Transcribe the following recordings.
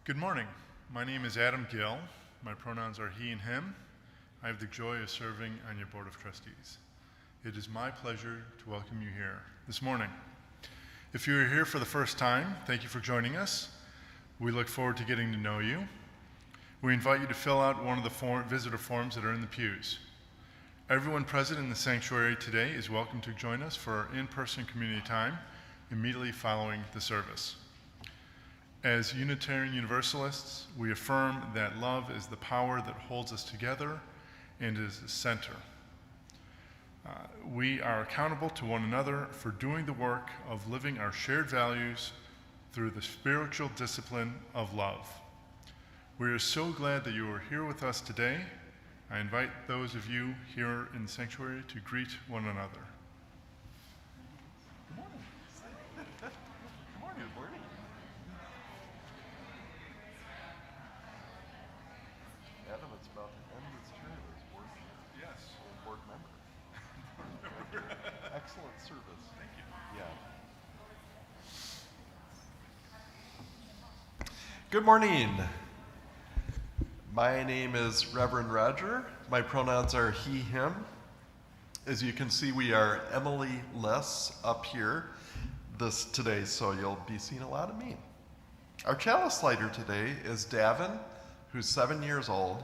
Good morning. My name is Adam Gill. My pronouns are he and him. I have the joy of serving on your Board of Trustees. It is my pleasure to welcome you here this morning. If you are here for the first time, thank you for joining us. We look forward to getting to know you. We invite you to fill out one of the visitor forms that are in the pews. Everyone present in the sanctuary today is welcome to join us for our in-person community time immediately following the service. As Unitarian Universalists, we affirm that love is the power that holds us together and is the center. We are accountable to one another for doing the work of living our shared values through the spiritual discipline of love. We are so glad that you are here with us today. I invite those of you here in the sanctuary to greet one another. Good morning. Good morning. Good morning. Adam, it's about to end its term as board member. Excellent service. Thank you. Yeah. Good morning. My name is Reverend Roger. My pronouns are he, him. As you can see, we are Emily Less up here today, so you'll be seeing a lot of me. Our chalice lighter today is Davin, who's 7 years old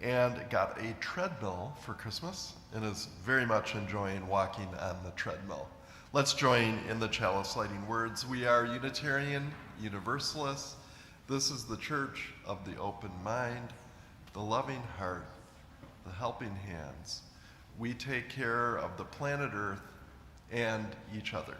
and got a treadmill for Christmas and is very much enjoying walking on the treadmill. Let's join in the chalice lighting words. We are Unitarian Universalists. This is the church of the open mind, the loving heart, the helping hands. We take care of the planet Earth and each other.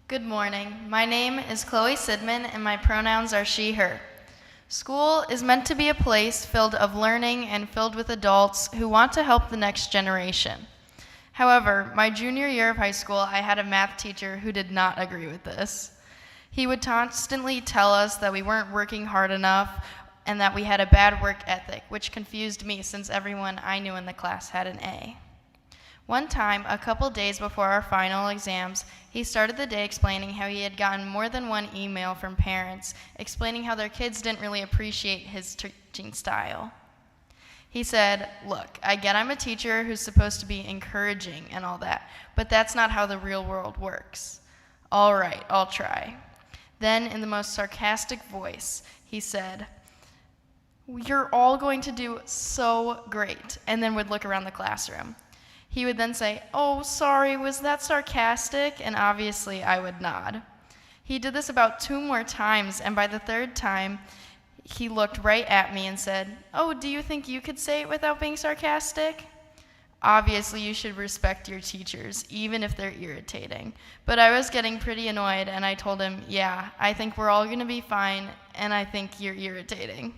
Good morning. My name is Chloe Sidman, and my pronouns are she, her. School is meant to be a place filled of learning and filled with adults who want to help the next generation. However, my junior year of high school, I had a math teacher who did not agree with this. He would constantly tell us that we weren't working hard enough and that we had a bad work ethic, which confused me since everyone I knew in the class had an A. One time, a couple days before our final exams, he started the day explaining how he had gotten more than one email from parents explaining how their kids didn't really appreciate his teaching style. He said, "Look, I get I'm a teacher who's supposed to be encouraging and all that, but that's not how the real world works. All right, I'll try." Then, in the most sarcastic voice, he said, "You're all going to do so great," and then would look around the classroom. He would then say, "Oh, sorry, was that sarcastic?" And obviously I would nod. He did this about 2 more times, and by the 3rd time, he looked right at me and said, "Oh, do you think you could say it without being sarcastic?" Obviously, you should respect your teachers, even if they're irritating. But I was getting pretty annoyed, and I told him, "Yeah, I think we're all gonna be fine, and I think you're irritating."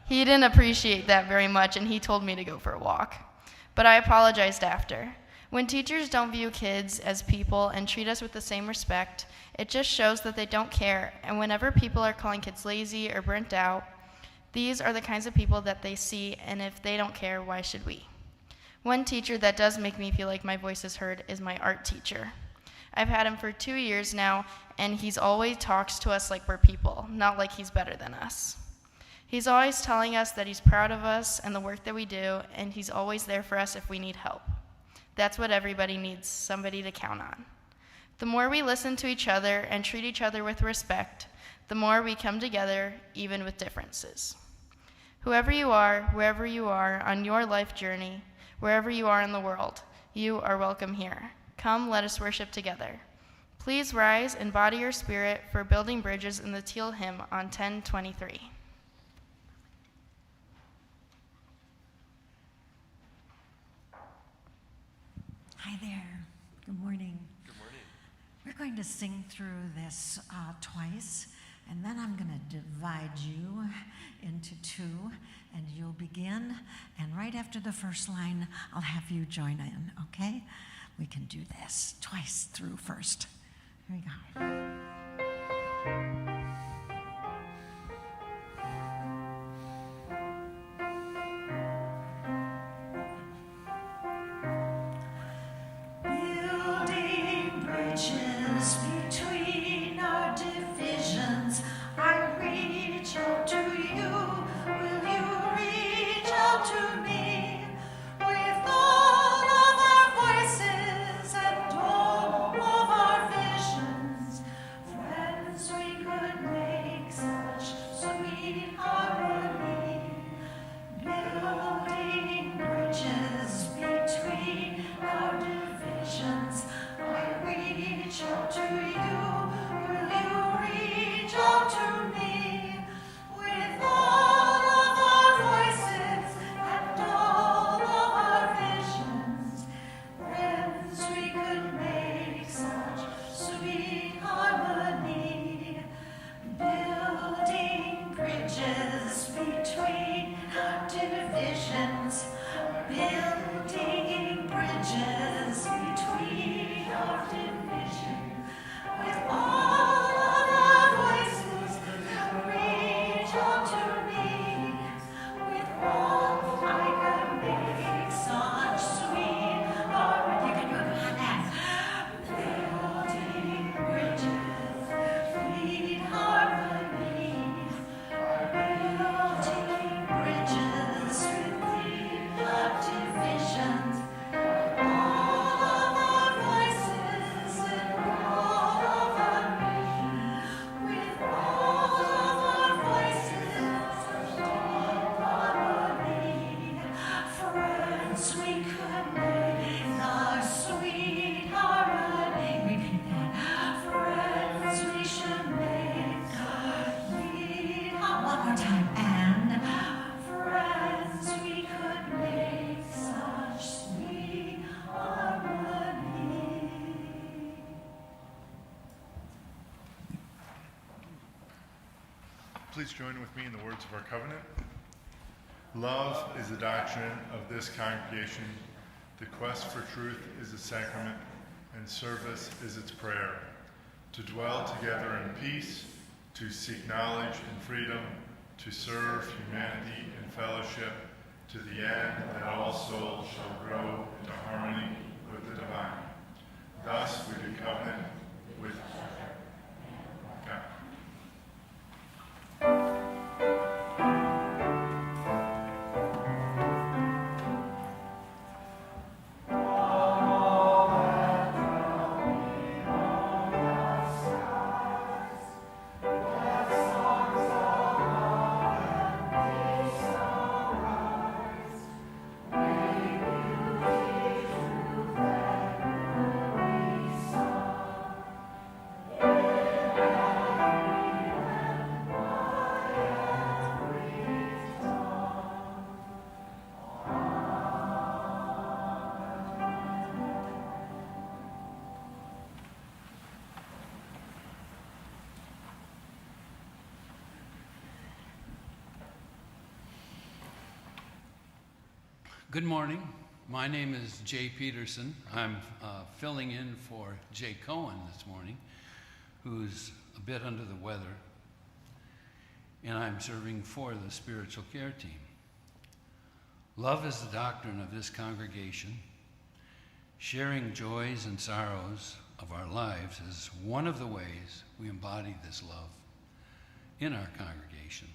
He didn't appreciate that very much, and he told me to go for a walk. But I apologized after. When teachers don't view kids as people and treat us with the same respect, it just shows that they don't care, and whenever people are calling kids lazy or burnt out, these are the kinds of people that they see, and if they don't care, why should we? One teacher that does make me feel like my voice is heard is my art teacher. I've had him for 2 years now, and he's always talks to us like we're people, not like he's better than us. He's always telling us that he's proud of us and the work that we do, and he's always there for us if we need help. That's what everybody needs, somebody to count on. The more we listen to each other and treat each other with respect, the more we come together, even with differences. Whoever you are, wherever you are on your life journey, wherever you are in the world, you are welcome here. Come, let us worship together. Please rise and body your spirit for Building Bridges in the Teal hymn on 1023. Hi there. Good morning. Good morning. We're going to sing through this twice, and then I'm going to divide you into 2, and you'll begin, and right after the first line, I'll have you join in, okay? We can do this twice through first. Here we go. Between our divisions, I reach out to you. Will you reach out to me? With all of our voices and all of our visions, friends we could please join with me in the words of our covenant? Love is the doctrine of this congregation. The quest for truth is its sacrament, and service is its prayer. To dwell together in peace, to seek knowledge and freedom, to serve humanity in fellowship, to the end that all souls shall grow into harmony with the divine. Thus we do covenant with God. Good morning. My name is Jay Peterson. I'm filling in for Jay Cohen this morning, who's a bit under the weather, and I'm serving for the spiritual care team. Love is the doctrine of this congregation. Sharing joys and sorrows of our lives is one of the ways we embody this love in our congregation.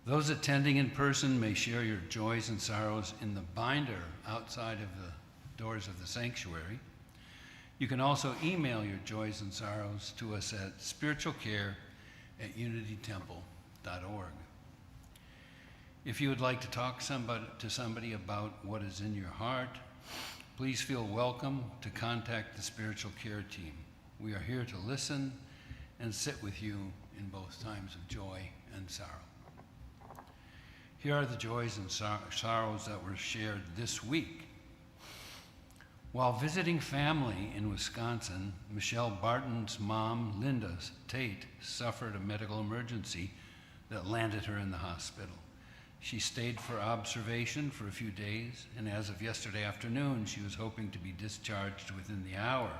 Those attending in person may share your joys and sorrows in the binder outside of the doors of the sanctuary. You can also email your joys and sorrows to us at spiritualcare@unitytemple.org. If you would like to talk to somebody about what is in your heart, please feel welcome to contact the spiritual care team. We are here to listen and sit with you in both times of joy and sorrow. Here are the joys and sorrows that were shared this week. While visiting family in Wisconsin, Michelle Barton's mom, Linda Tate, suffered a medical emergency that landed her in the hospital. She stayed for observation for a few days, and as of yesterday afternoon, she was hoping to be discharged within the hour.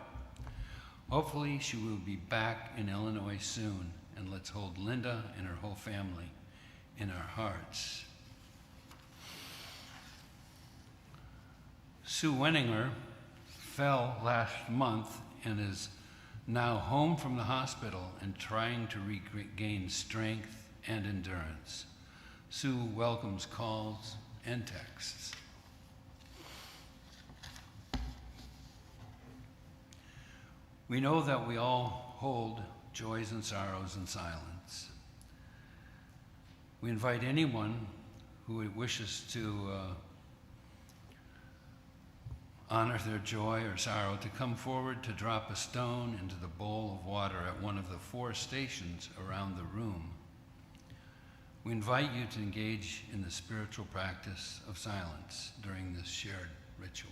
Hopefully, she will be back in Illinois soon, and let's hold Linda and her whole family in our hearts. Sue Wenninger fell last month and is now home from the hospital and trying to regain strength and endurance. Sue welcomes calls and texts. We know that we all hold joys and sorrows in silence. We invite anyone who wishes to honor their joy or sorrow to come forward to drop a stone into the bowl of water at one of the 4 stations around the room. We invite you to engage in the spiritual practice of silence during this shared ritual.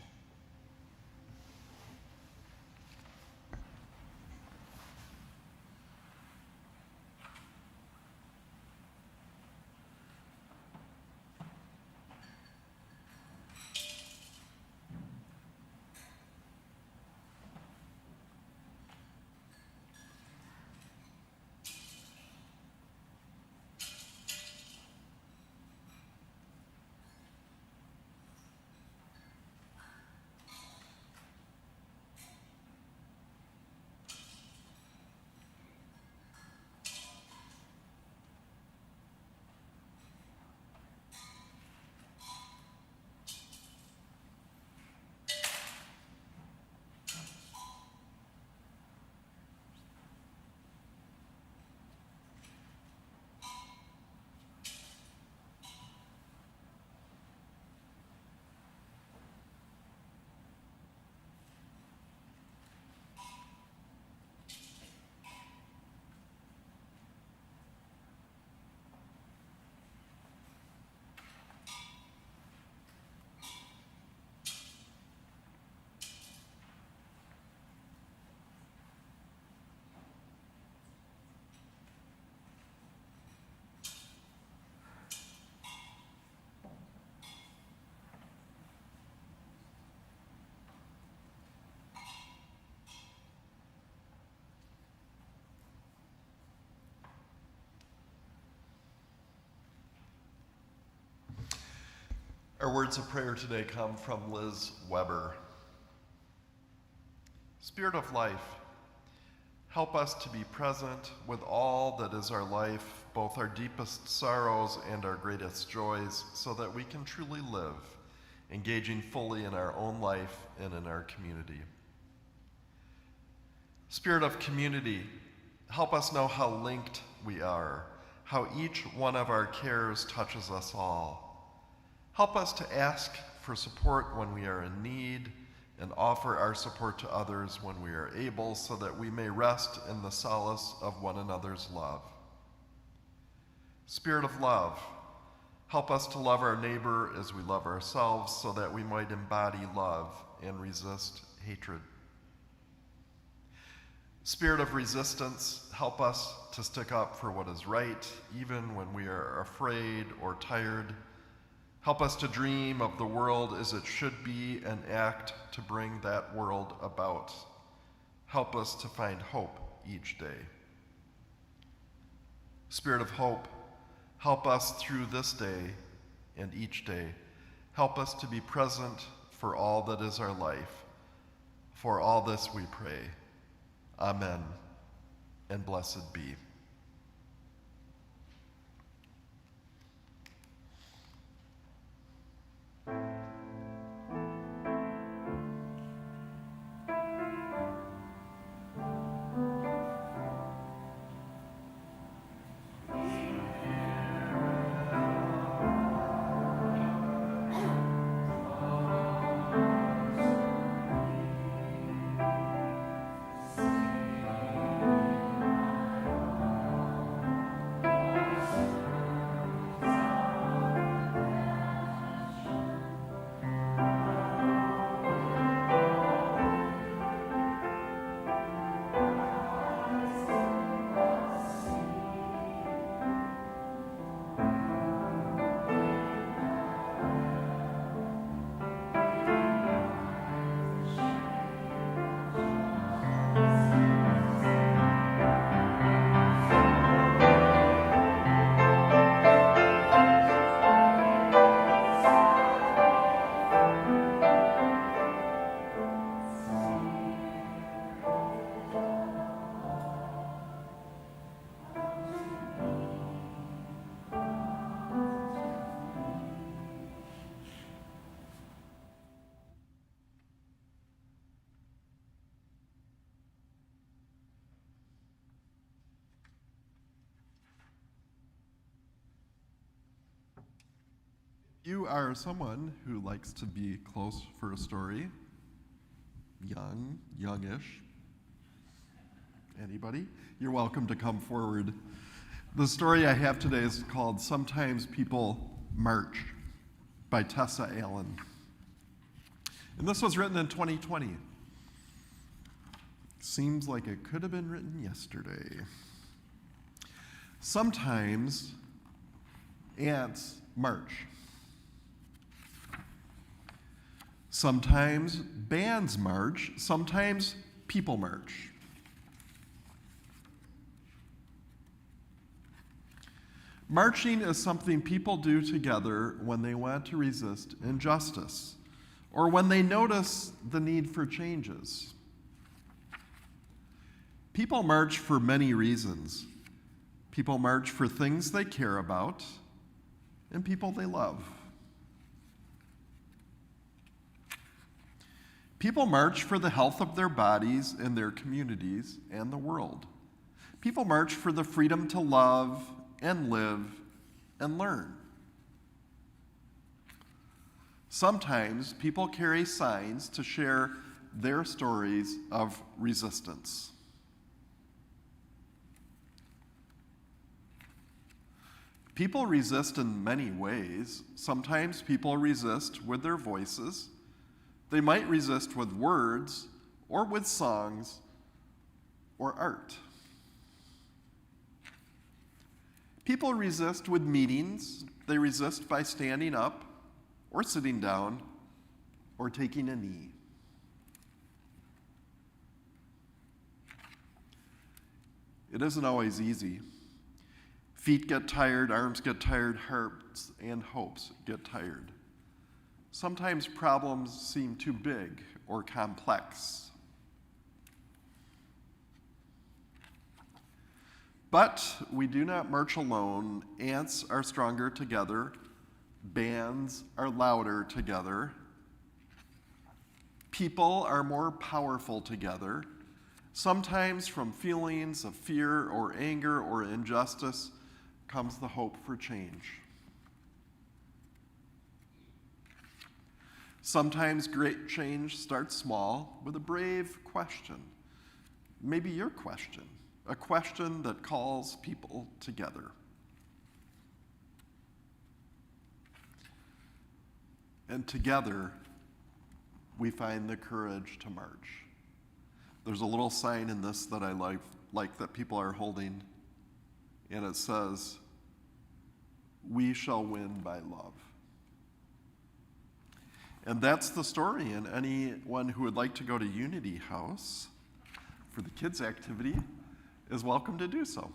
Our words of prayer today come from Liz Weber. Spirit of life, help us to be present with all that is our life, both our deepest sorrows and our greatest joys, so that we can truly live, engaging fully in our own life and in our community. Spirit of community, help us know how linked we are, how each one of our cares touches us all. Help us to ask for support when we are in need and offer our support to others when we are able, so that we may rest in the solace of one another's love. Spirit of love, help us to love our neighbor as we love ourselves, so that we might embody love and resist hatred. Spirit of resistance, help us to stick up for what is right, even when we are afraid or tired. Help us to dream of the world as it should be and act to bring that world about. Help us to find hope each day. Spirit of hope, help us through this day and each day. Help us to be present for all that is our life. For all this we pray. Amen, and blessed be. You are someone who likes to be close for a story, youngish. Anybody? You're welcome to come forward. The story I have today is called Sometimes People March by Tessa Allen. And this was written in 2020. Seems like it could have been written yesterday. Sometimes ants march. Sometimes bands march, sometimes people march. Marching is something people do together when they want to resist injustice or when they notice the need for changes. People march for many reasons. People march for things they care about and people they love. People march for the health of their bodies and their communities and the world. People march for the freedom to love and live and learn. Sometimes people carry signs to share their stories of resistance. People resist in many ways. Sometimes people resist with their voices. They might resist with words or with songs or art. People resist with meetings. They resist by standing up or sitting down or taking a knee. It isn't always easy. Feet get tired, arms get tired, hearts and hopes get tired. Sometimes problems seem too big or complex. But we do not march alone. Ants are stronger together. Bands are louder together. People are more powerful together. Sometimes from feelings of fear or anger or injustice comes the hope for change. Sometimes great change starts small with a brave question. Maybe your question, a question that calls people together. And together, we find the courage to march. There's a little sign in this that I like that people are holding, and it says, "We shall win by love." And that's the story, and anyone who would like to go to Unity House for the kids' activity is welcome to do so.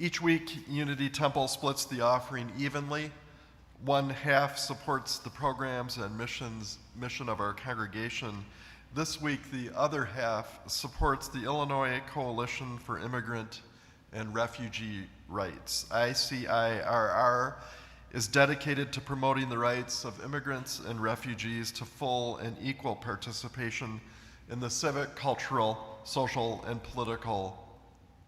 Each week, Unity Temple splits the offering evenly. One half supports the programs and mission of our congregation. This week, the other half supports the Illinois Coalition for Immigrant and Refugee Rights. ICIRR is dedicated to promoting the rights of immigrants and refugees to full and equal participation in the civic, cultural, social, and political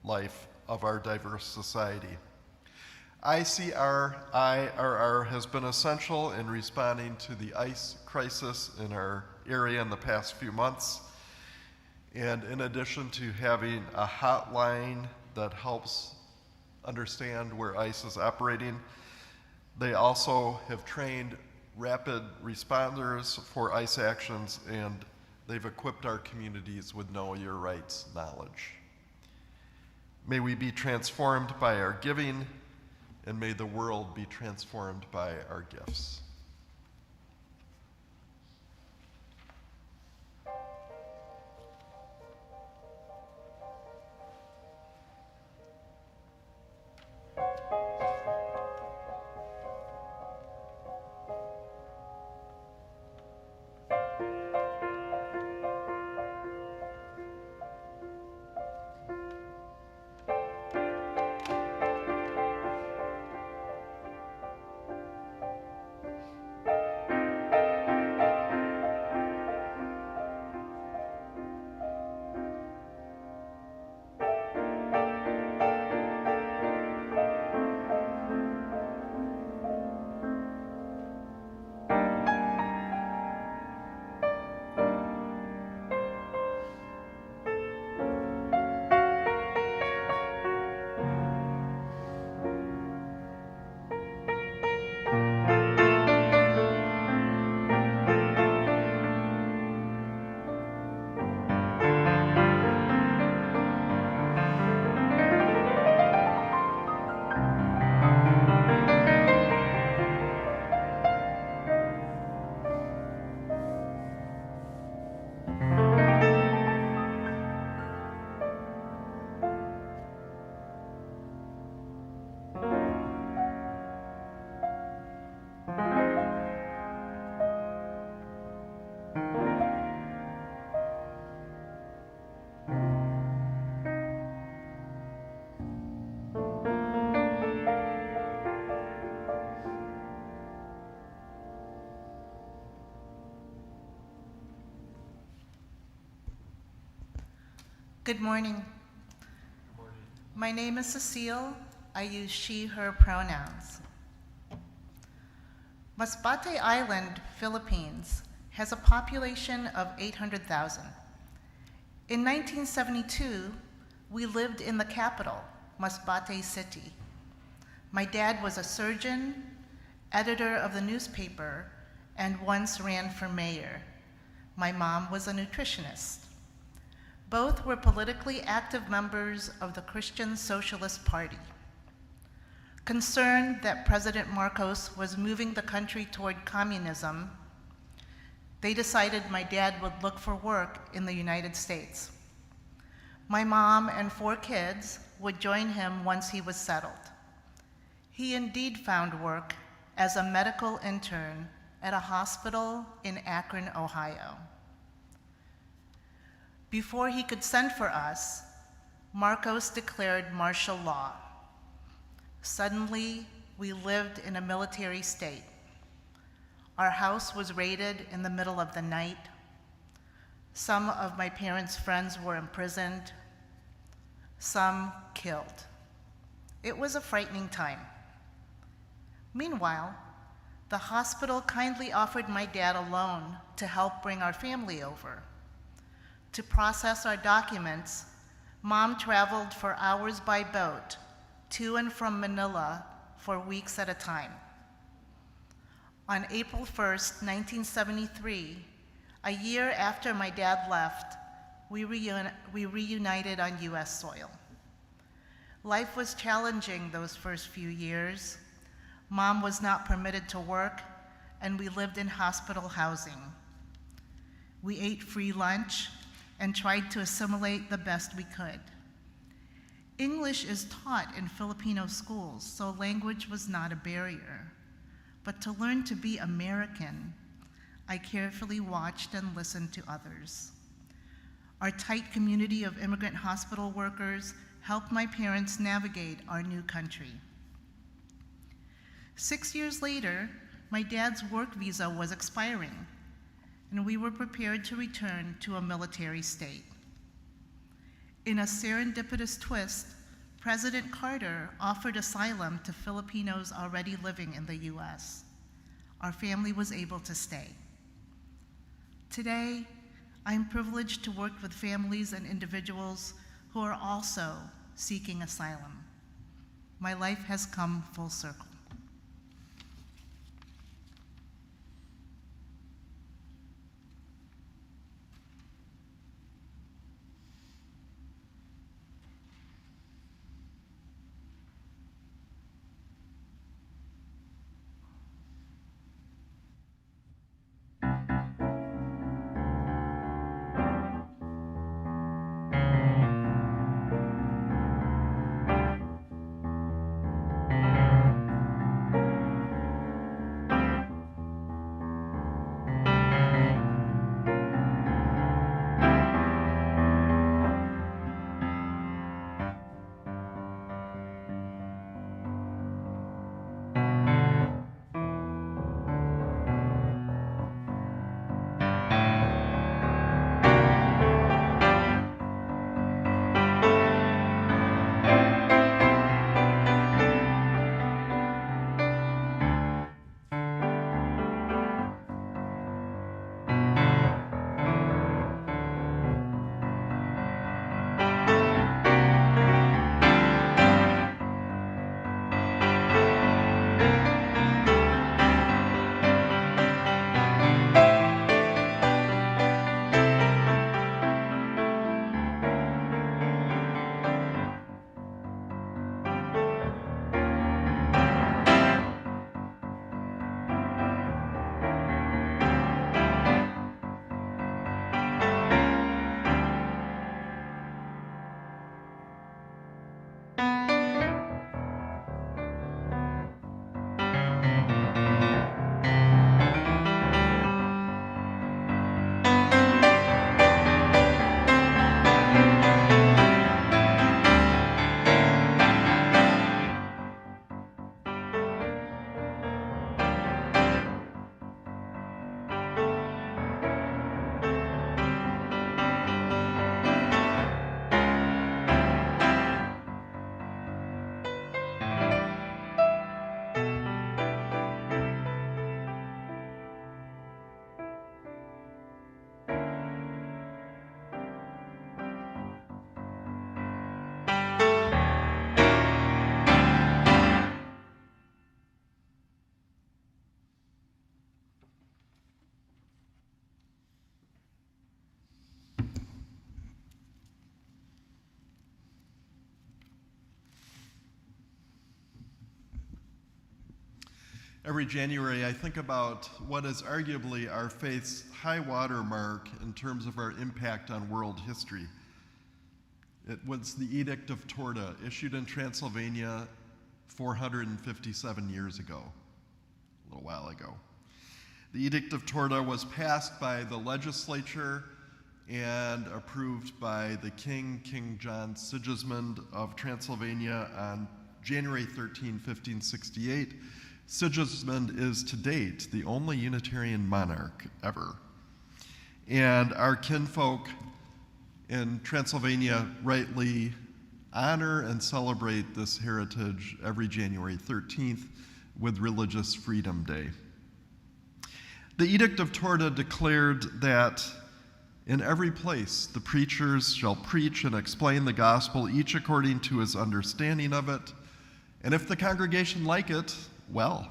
life of our diverse society. ICIRR has been essential in responding to the ICE crisis in our area in the past few months. And in addition to having a hotline that helps understand where ICE is operating, they also have trained rapid responders for ICE actions, and they've equipped our communities with Know Your Rights knowledge. May we be transformed by our giving, and may the world be transformed by our gifts. Good morning. Good morning. My name is Cecile. I use she, her pronouns. Masbate Island, Philippines, has a population of 800,000. In 1972, we lived in the capital, Masbate City. My dad was a surgeon, editor of the newspaper, and once ran for mayor. My mom was a nutritionist. Both were politically active members of the Christian Socialist Party. Concerned that President Marcos was moving the country toward communism, they decided my dad would look for work in the United States. My mom and 4 kids would join him once he was settled. He indeed found work as a medical intern at a hospital in Akron, Ohio. Before he could send for us, Marcos declared martial law. Suddenly, we lived in a military state. Our house was raided in the middle of the night. Some of my parents' friends were imprisoned, some killed. It was a frightening time. Meanwhile, the hospital kindly offered my dad a loan to help bring our family over. To process our documents, Mom traveled for hours by boat to and from Manila for weeks at a time. On April 1st, 1973, a year after my dad left, we reunited on US soil. Life was challenging those first few years. Mom was not permitted to work, and we lived in hospital housing. We ate free lunch and tried to assimilate the best we could. English is taught in Filipino schools, so language was not a barrier. But to learn to be American, I carefully watched and listened to others. Our tight community of immigrant hospital workers helped my parents navigate our new country. 6 years later, my dad's work visa was expiring, and we were prepared to return to a military state. In a serendipitous twist, President Carter offered asylum to Filipinos already living in the US. Our family was able to stay. Today, I am privileged to work with families and individuals who are also seeking asylum. My life has come full circle. Every January, I think about what is arguably our faith's high water mark in terms of our impact on world history. It was the Edict of Torda, issued in Transylvania 457 years ago, a little while ago. The Edict of Torda was passed by the legislature and approved by the King John Sigismund of Transylvania on January 13, 1568. Sigismund is to date the only Unitarian monarch ever. And our kinfolk in Transylvania rightly honor and celebrate this heritage every January 13th with Religious Freedom Day. The Edict of Torda declared that in every place the preachers shall preach and explain the gospel, each according to his understanding of it. And if the congregation like it, well.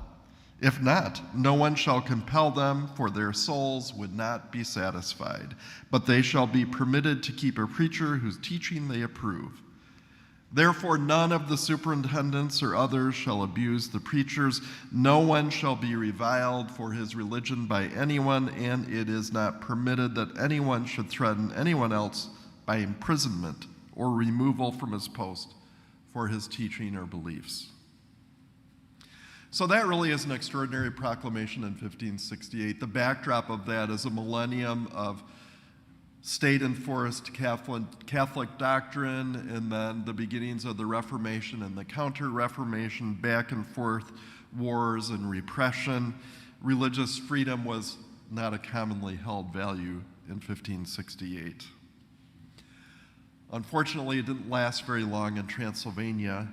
If not, no one shall compel them, for their souls would not be satisfied. But they shall be permitted to keep a preacher whose teaching they approve. Therefore, none of the superintendents or others shall abuse the preachers. No one shall be reviled for his religion by anyone, and it is not permitted that anyone should threaten anyone else by imprisonment or removal from his post for his teaching or beliefs. So that really is an extraordinary proclamation in 1568. The backdrop of that is a millennium of state-enforced Catholic doctrine, and then the beginnings of the Reformation and the Counter-Reformation, back and forth wars and repression. Religious freedom was not a commonly held value in 1568. Unfortunately, it didn't last very long in Transylvania.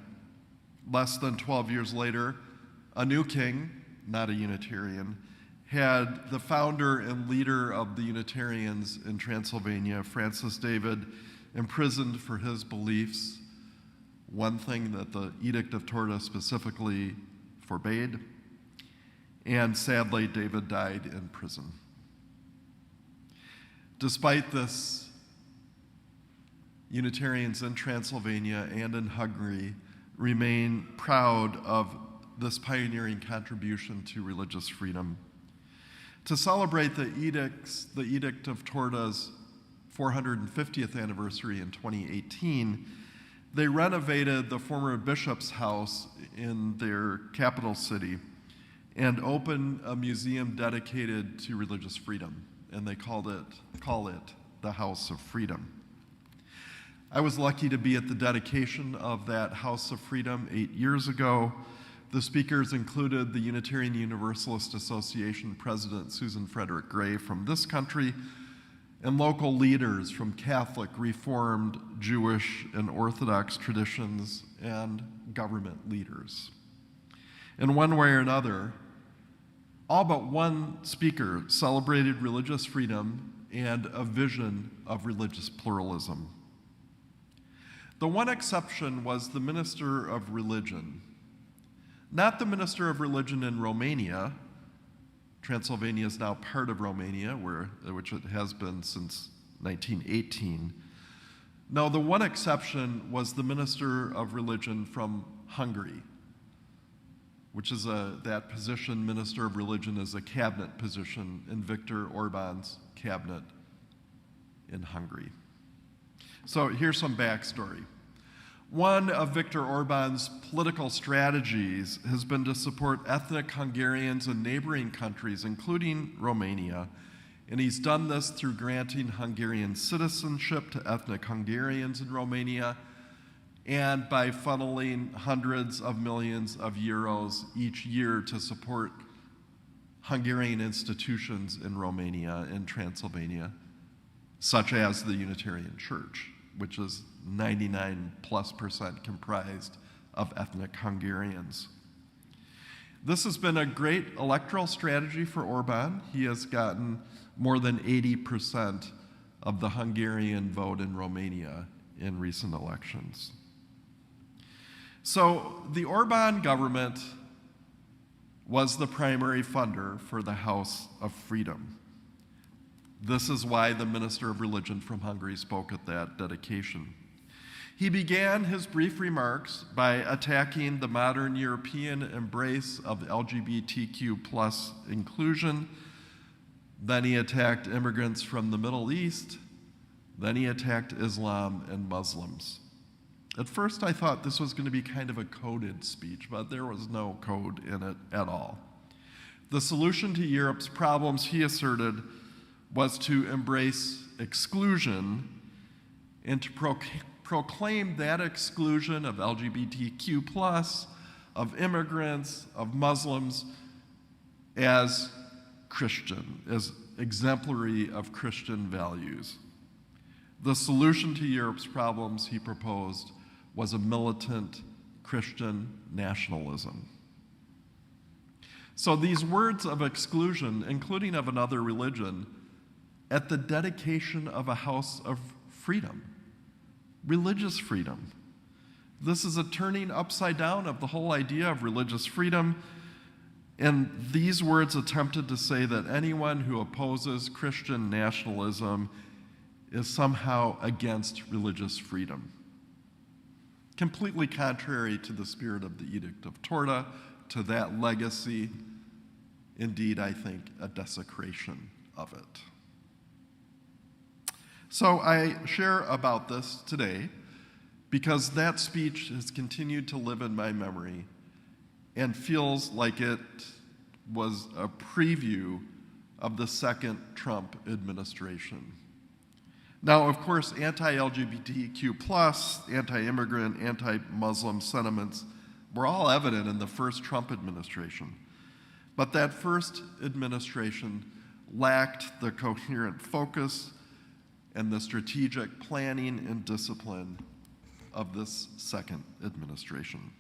Less than 12 years later, a new king, not a Unitarian, had the founder and leader of the Unitarians in Transylvania, Francis David, imprisoned for his beliefs, one thing that the Edict of Torda specifically forbade, and sadly, David died in prison. Despite this, Unitarians in Transylvania and in Hungary remain proud of this pioneering contribution to religious freedom. To celebrate the Edict of Torda's 450th anniversary in 2018, they renovated the former bishop's house in their capital city and opened a museum dedicated to religious freedom, and they call it the House of Freedom. I was lucky to be at the dedication of that House of Freedom 8 years ago. The speakers included the Unitarian Universalist Association President Susan Frederick Gray from this country, and local leaders from Catholic, Reformed, Jewish, and Orthodox traditions, and government leaders. In one way or another, all but one speaker celebrated religious freedom and a vision of religious pluralism. The one exception was the minister of religion. Not the minister of religion in Romania. Transylvania is now part of Romania, which it has been since 1918. No, the one exception was the minister of religion from Hungary, which is that position, minister of religion, is a cabinet position in Viktor Orban's cabinet in Hungary. So here's some backstory. One of Viktor Orban's political strategies has been to support ethnic Hungarians in neighboring countries, including Romania, and he's done this through granting Hungarian citizenship to ethnic Hungarians in Romania and by funneling hundreds of millions of euros each year to support Hungarian institutions in Romania and Transylvania, such as the Unitarian Church, which is 99+% comprised of ethnic Hungarians. This has been a great electoral strategy for Orban. He has gotten more than 80% of the Hungarian vote in Romania in recent elections. So the Orban government was the primary funder for the House of Freedom. This is why the minister of religion from Hungary spoke at that dedication. He began his brief remarks by attacking the modern European embrace of LGBTQ plus inclusion. Then he attacked immigrants from the Middle East. Then he attacked Islam and Muslims. At first, I thought this was going to be kind of a coded speech, but there was no code in it at all. The solution to Europe's problems, he asserted, was to embrace exclusion and to proclaim that exclusion of LGBTQ+, of immigrants, of Muslims, as Christian, as exemplary of Christian values. The solution to Europe's problems, he proposed, was a militant Christian nationalism. So these words of exclusion, including of another religion, at the dedication of a house of freedom, religious freedom. This is a turning upside down of the whole idea of religious freedom, and these words attempted to say that anyone who opposes Christian nationalism is somehow against religious freedom. Completely contrary to the spirit of the Edict of Torah, to that legacy, indeed, I think, a desecration of it. So I share about this today because that speech has continued to live in my memory and feels like it was a preview of the second Trump administration. Now, of course, anti-LGBTQ+, anti-immigrant, anti-Muslim sentiments were all evident in the first Trump administration. But that first administration lacked the coherent focus and the strategic planning and discipline of this second administration.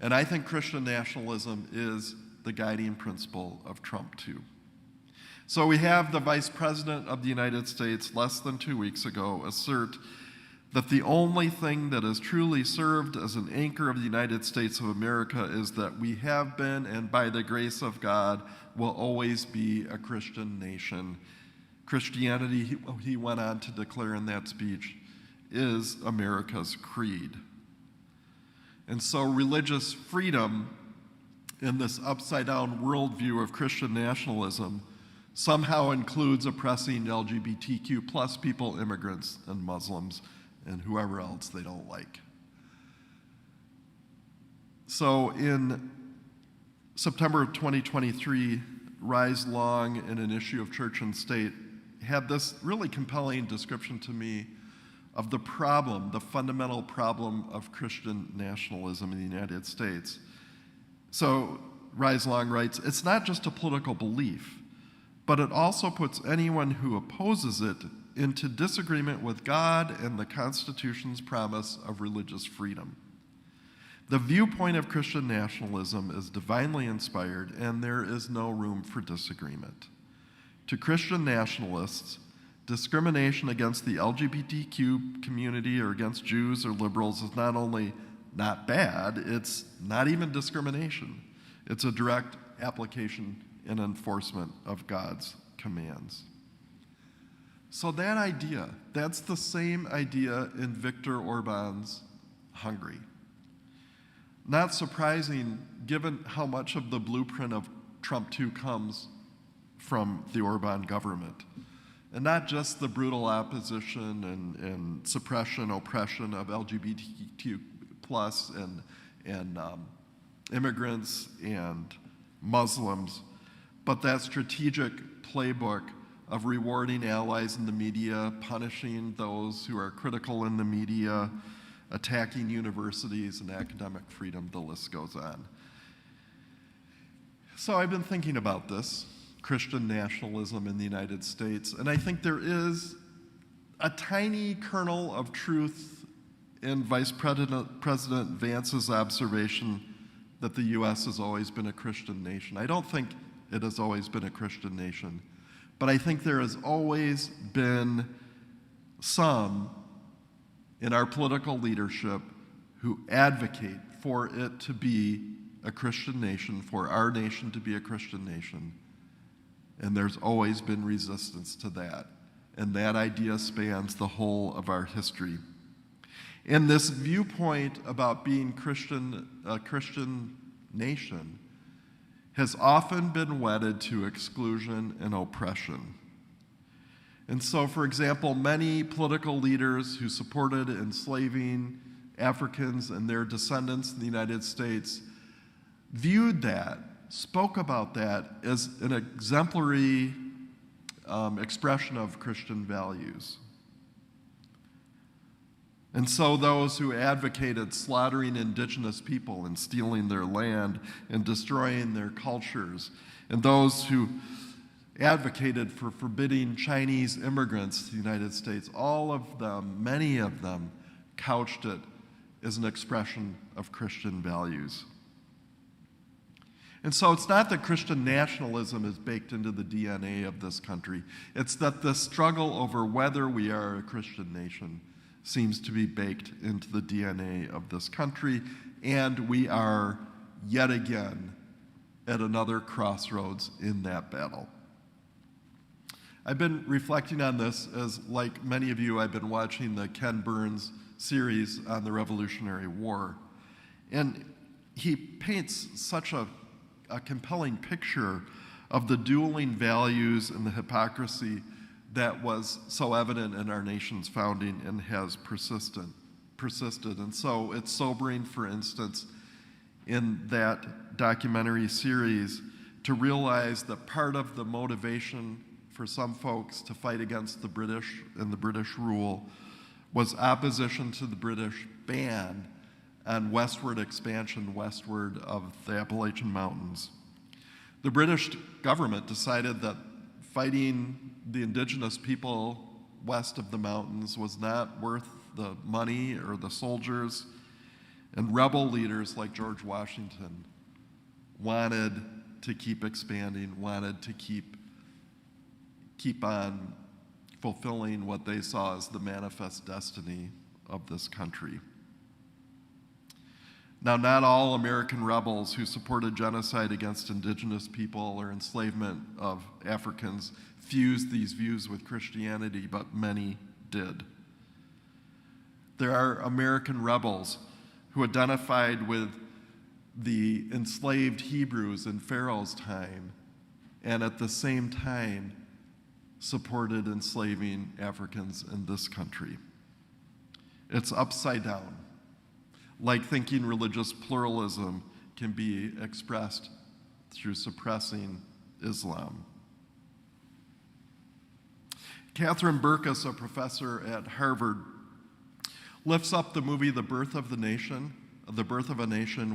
And I think Christian nationalism is the guiding principle of Trump too. So we have the Vice President of the United States less than 2 weeks ago assert that the only thing that has truly served as an anchor of the United States of America is that we have been, and by the grace of God, will always be a Christian nation. Christianity, he went on to declare in that speech, is America's creed. And so religious freedom in this upside-down worldview of Christian nationalism somehow includes oppressing LGBTQ+ people, immigrants, and Muslims, and whoever else they don't like. So in September of 2023, Rise Long, in an issue of Church and State, had this really compelling description to me of the problem, the fundamental problem of Christian nationalism in the United States. So Rise Long writes, "It's not just a political belief, but it also puts anyone who opposes it into disagreement with God and the Constitution's promise of religious freedom. The viewpoint of Christian nationalism is divinely inspired, and there is no room for disagreement. To Christian nationalists, discrimination against the LGBTQ community or against Jews or liberals is not only not bad, it's not even discrimination. It's a direct application and enforcement of God's commands." So that idea, that's the same idea in Viktor Orban's Hungary. Not surprising, given how much of the blueprint of Trump 2 comes from the Orban government. And not just the brutal opposition and suppression, oppression of LGBTQ+ and immigrants and Muslims, but that strategic playbook of rewarding allies in the media, punishing those who are critical in the media, attacking universities and academic freedom, the list goes on. So I've been thinking about this, Christian nationalism in the United States, and I think there is a tiny kernel of truth in Vice President Vance's observation that the U.S. has always been a Christian nation. I don't think it has always been a Christian nation, but I think there has always been some in our political leadership who advocate for it to be a Christian nation, for our nation to be a Christian nation. And there's always been resistance to that. And that idea spans the whole of our history. And this viewpoint about being a Christian nation has often been wedded to exclusion and oppression. And so, for example, many political leaders who supported enslaving Africans and their descendants in the United States viewed that, spoke about that as an exemplary expression of Christian values. And so those who advocated slaughtering indigenous people and stealing their land and destroying their cultures, and those who advocated for forbidding Chinese immigrants to the United States, all of them, many of them, couched it as an expression of Christian values. And so it's not that Christian nationalism is baked into the DNA of this country. It's that the struggle over whether we are a Christian nation seems to be baked into the DNA of this country, and we are yet again at another crossroads in that battle. I've been reflecting on this as, like many of you, I've been watching the Ken Burns series on the Revolutionary War. And he paints such a compelling picture of the dueling values and the hypocrisy that was so evident in our nation's founding and has persisted. And so it's sobering, for instance, in that documentary series to realize that part of the motivation for some folks to fight against the British and the British rule was opposition to the British ban on westward expansion westward of the Appalachian Mountains. The British government decided that fighting the indigenous people west of the mountains was not worth the money or the soldiers, and rebel leaders like George Washington wanted to keep expanding, wanted to keep on fulfilling what they saw as the manifest destiny of this country. Now, not all American rebels who supported genocide against indigenous people or enslavement of Africans fused these views with Christianity, but many did. There are American rebels who identified with the enslaved Hebrews in Pharaoh's time, and at the same time supported enslaving Africans in this country. It's upside down. Like thinking religious pluralism can be expressed through suppressing Islam. Catherine Burkus, a professor at Harvard, lifts up the movie The Birth of a Nation,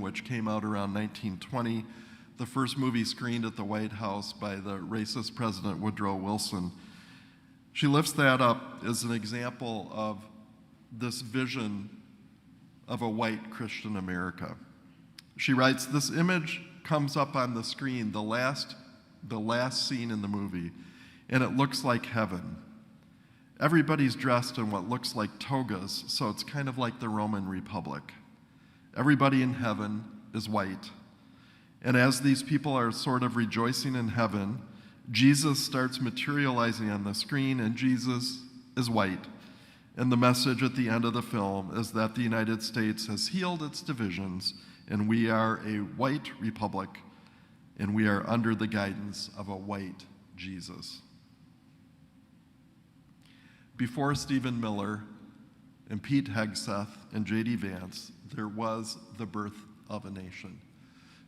which came out around 1920, the first movie screened at the White House by the racist President Woodrow Wilson. She lifts that up as an example of this vision of a white Christian America. She writes, "This image comes up on the screen, the last scene in the movie, and it looks like heaven. Everybody's dressed in what looks like togas, so it's kind of like the Roman Republic. Everybody in heaven is white. And as these people are sort of rejoicing in heaven, Jesus starts materializing on the screen, and Jesus is white. And the message at the end of the film is that the United States has healed its divisions, and we are a white republic, and we are under the guidance of a white Jesus." Before Stephen Miller and Pete Hegseth and J.D. Vance, there was the birth of a nation.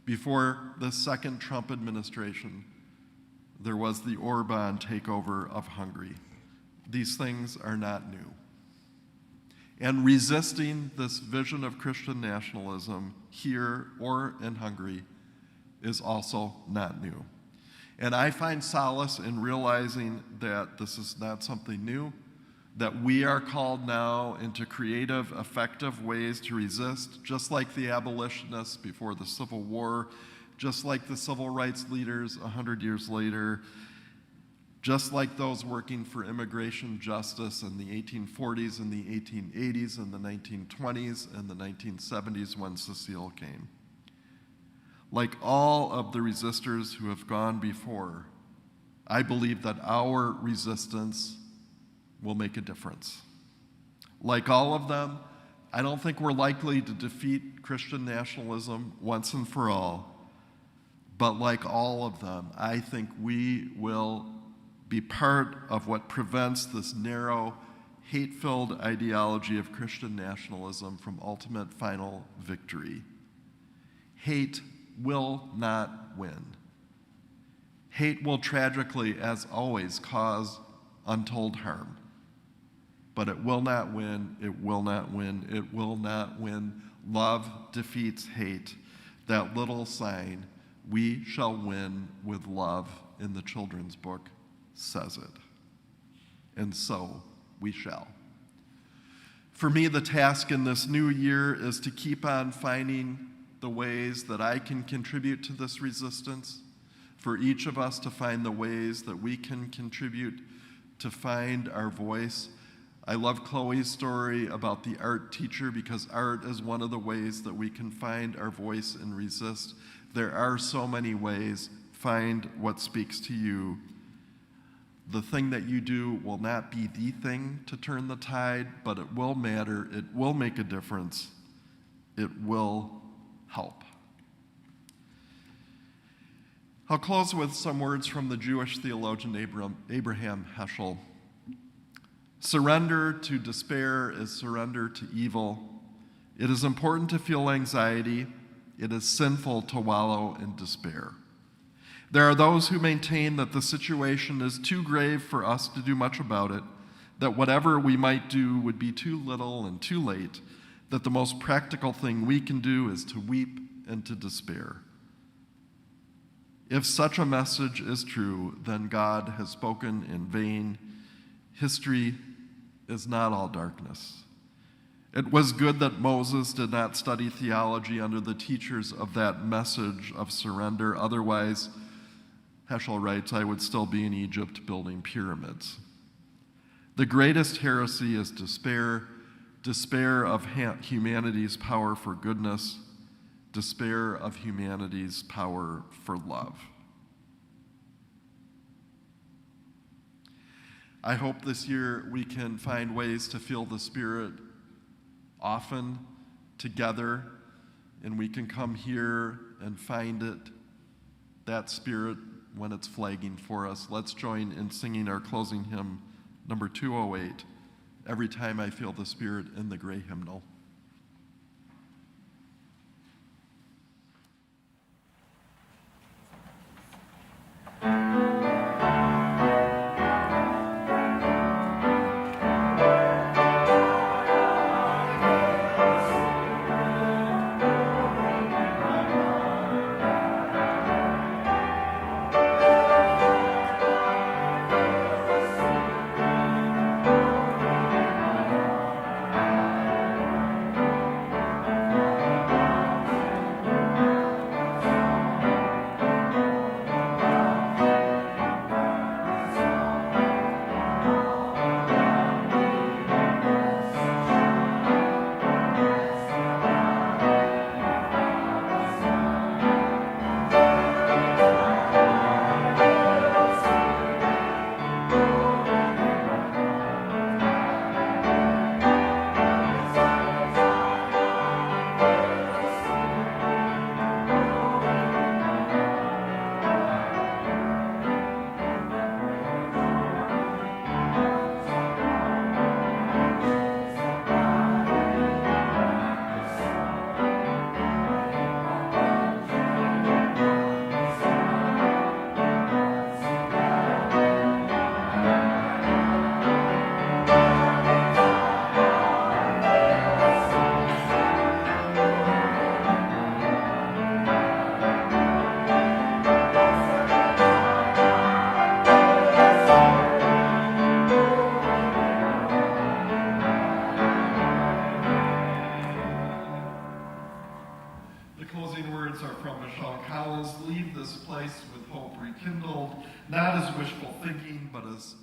Before the second Trump administration, there was the Orban takeover of Hungary. These things are not new. And resisting this vision of Christian nationalism here or in Hungary is also not new. And I find solace in realizing that this is not something new, that we are called now into creative, effective ways to resist, just like the abolitionists before the Civil War, just like the civil rights leaders 100 years later, just like those working for immigration justice in the 1840s and the 1880s and the 1920s and the 1970s when Cecile came. Like all of the resistors who have gone before, I believe that our resistance will make a difference. Like all of them, I don't think we're likely to defeat Christian nationalism once and for all, but like all of them, I think we will be part of what prevents this narrow, hate-filled ideology of Christian nationalism from ultimate final victory. Hate will not win. Hate will tragically, as always, cause untold harm. But it will not win, it will not win, it will not win. Love defeats hate. That little sign, "We shall win with love," in the children's book says it. And so we shall. For me, the task in this new year is to keep on finding the ways that I can contribute to this resistance, for each of us to find the ways that we can contribute to find our voice. I love Chloe's story about the art teacher, because art is one of the ways that we can find our voice and resist. There are so many ways. Find what speaks to you. The thing that you do will not be the thing to turn the tide, but it will matter. It will make a difference. It will help. I'll close with some words from the Jewish theologian Abraham Heschel. Surrender to despair is surrender to evil. It is important to feel anxiety. It is sinful to wallow in despair. There are those who maintain that the situation is too grave for us to do much about it, that whatever we might do would be too little and too late, that the most practical thing we can do is to weep and to despair. If such a message is true, then God has spoken in vain. History is not all darkness. It was good that Moses did not study theology under the teachers of that message of surrender. Otherwise, Heschel writes, I would still be in Egypt building pyramids. The greatest heresy is despair, despair of humanity's power for goodness, despair of humanity's power for love. I hope this year we can find ways to feel the Spirit often together, and we can come here and find it, that Spirit, when it's flagging for us. Let's join in singing our closing hymn, number 208, Every Time I Feel the Spirit, in the gray hymnal.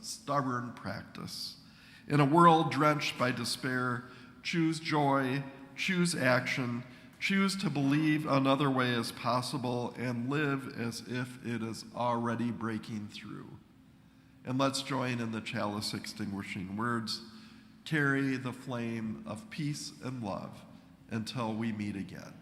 Stubborn practice. In a world drenched by despair, choose joy, choose action, choose to believe another way is possible, and live as if it is already breaking through. And let's join in the chalice extinguishing words. carry the flame of peace and love until we meet again.